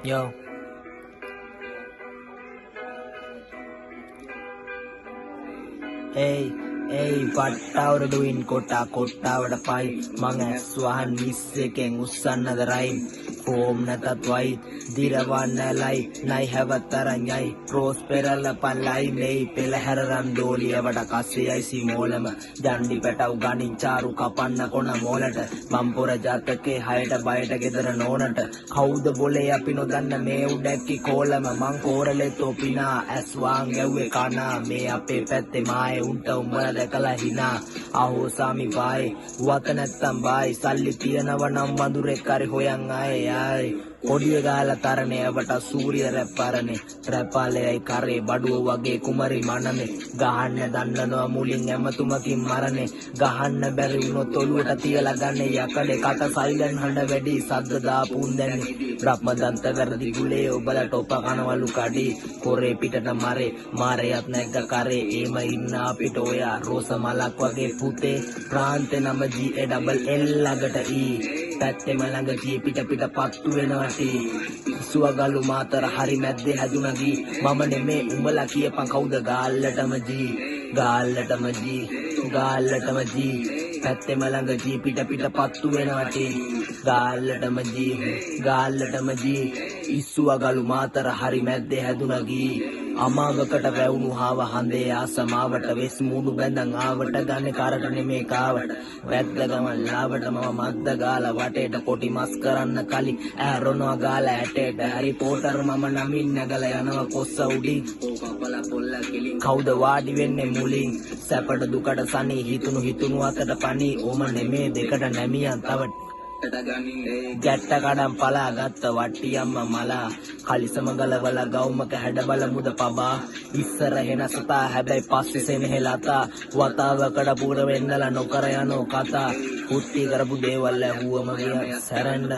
Yo. Hey, hey, පට්ටවර doing කොට්ටාවට පයි මං ඇස් වහන් 20 එකෙන් උස්සන්නද රයිම් ෆෝම් නැතත් වයි දිරවන්න ලයි නයි හැවතරඤ්ඤයි ප්‍රෝස් පෙරල පල්ලයි මේ පෙළහැර රන් දෝලියවට කස්සෙයි සිමෝලම ජණ්ඩි පැටව් ගණින් චාරු කපන්න කොන මෝලට මම් පොර ජාතකේ හයට බයට ගෙදර නෝනට කවුද බොලේ අපි නොදන්න මේ උඩැක්කි කෝලම මං කෝරලේ තොපිනා ඇස් වාන් ගැව්වේ කනා මේ අපේ පැත්තේ මායේ උන්ට උඹලා දැකලා හිනා අහෝ සාමි බයි වත නැත්තම් බයි සල්ලි තියනව නම් වඳුරෙක් හරි හොයන් ආයේ ඔඩිය ගාලා තරණයවට සූර්ය රැප්පරනේ රැපාලයයි කරේ බඩුව වගේ කුමරි මනනේ ගහන්න දන්නනවා මුලින් ඇමතුමකින් මරනේ ගහන්න බැරි වුණොත් ඔළුවට තියලා ගන්නේ යකඩේ කට සයිලන් හඬ වැඩි සද්ද දාපුන් දැන්නේ බ්‍රහ්මදන්ත වැරදි ගුලේ ඔබලා ටොප කනවලු කඩි කොරේ පිටට මරේ මාරයත් නැග්ග කරේ ඒම ඉන්න අපිට ඔයා රෝස මලක් වගේ පුතේ ප්‍රාන්තේ නම GALL ළඟට පැත්තෙම ළඟ ජී පිට පත්තු වෙනවටි සුවගලු මාතර හරි මැද්දේ හැදුනදී මම නෙමේ උඹලා කියපන් කවුද ගාල්ලටම ජී පැත්තෙම ළඟ ජී පිට පත්තු වෙනවටි ගාල්ලටම ජී ඉස්සුවගලු මාතර හරි මැද්දේ හැදුනදී අමාවකට වැවුණු හාව හඳේ ආසමාවට වෙස් මූණු බැඳන් ආවට ගන්නේ කරට නෙමේ කාවට වැද්ද ගමන් ලාවට මම මද්ද ගාලා වටේට කොටි මස් කරන්න කලින් ඈරොනවා ගාලා ඇටේට හරි පෝටර් මම නමින් නැගලා යනවා කොස්ස උඩින් කපලා පොල්ල කෙලින් කවුද වාඩි වෙන්නේ මුලින් සැපට දුකට සනී හිතුණු අතට පණී ඕම නෙමේ දෙකට නැමියන් තව ගැට්ට කඩම් පලා ගත්ත වට්ටියම්ම මලා කලිසම ගලවලා ගවුමක හැඩ බල මුද පබා ඉස්සර හෙන සතා හැබැයි පස්සේ සෙනෙහෙලතා වතාවකට පුර වෙන්නලා නොකර යනෝ කතා පුත්ති කරපු දේවල් ඇහුවම ගියා සැරෙන්න